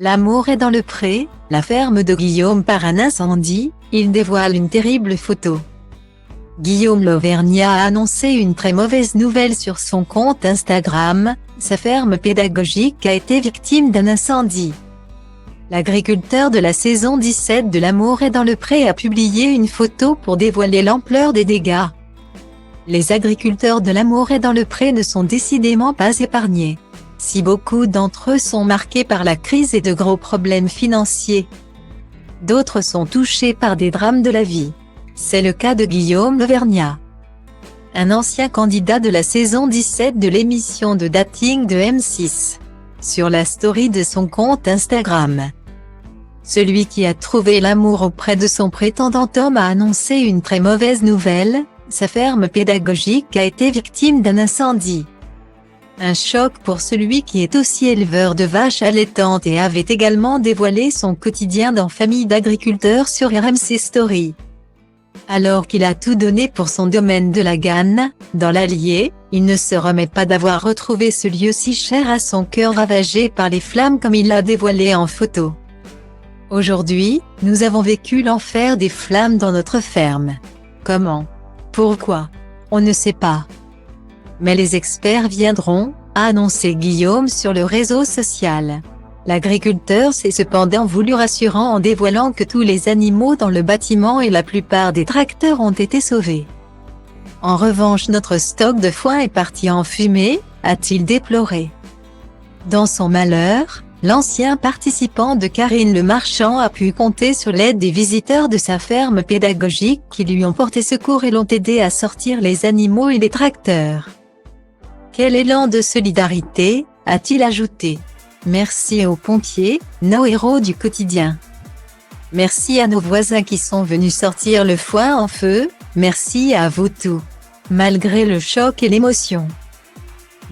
L'amour est dans le pré, la ferme de Guillaume par un incendie, il dévoile une terrible photo. Guillaume l'Auvergnat a annoncé une très mauvaise nouvelle sur son compte Instagram, sa ferme pédagogique a été victime d'un incendie. L'agriculteur de la saison 17 de L'amour est dans le pré a publié une photo pour dévoiler l'ampleur des dégâts. Les agriculteurs de L'amour est dans le pré ne sont décidément pas épargnés. Si beaucoup d'entre eux sont marqués par la crise et de gros problèmes financiers, d'autres sont touchés par des drames de la vie. C'est le cas de Guillaume l'Auvergnat, un ancien candidat de la saison 17 de l'émission de dating de M6. Sur la story de son compte Instagram, celui qui a trouvé l'amour auprès de son prétendant homme a annoncé une très mauvaise nouvelle, sa ferme pédagogique a été victime d'un incendie. Un choc pour celui qui est aussi éleveur de vaches allaitantes et avait également dévoilé son quotidien dans Famille d'agriculteurs sur RMC Story. Alors qu'il a tout donné pour son domaine de la Ganne, dans l'Allier, il ne se remet pas d'avoir retrouvé ce lieu si cher à son cœur ravagé par les flammes comme il l'a dévoilé en photo. Aujourd'hui, nous avons vécu l'enfer des flammes dans notre ferme. Comment? Pourquoi? On ne sait pas. Mais les experts viendront, a annoncé Guillaume sur le réseau social. L'agriculteur s'est cependant voulu rassurant en dévoilant que tous les animaux dans le bâtiment et la plupart des tracteurs ont été sauvés. En revanche, notre stock de foin est parti en fumée, a-t-il déploré. Dans son malheur, l'ancien participant de Karine Le Marchand a pu compter sur l'aide des visiteurs de sa ferme pédagogique qui lui ont porté secours et l'ont aidé à sortir les animaux et les tracteurs. Quel élan de solidarité, a-t-il ajouté. Merci aux pompiers, nos héros du quotidien. Merci à nos voisins qui sont venus sortir le foin en feu, merci à vous tous. Malgré le choc et l'émotion,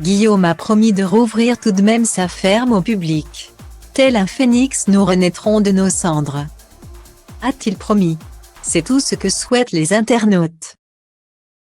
Guillaume a promis de rouvrir tout de même sa ferme au public. Tel un phénix, nous renaîtrons de nos cendres, a-t-il promis. C'est tout ce que souhaitent les internautes.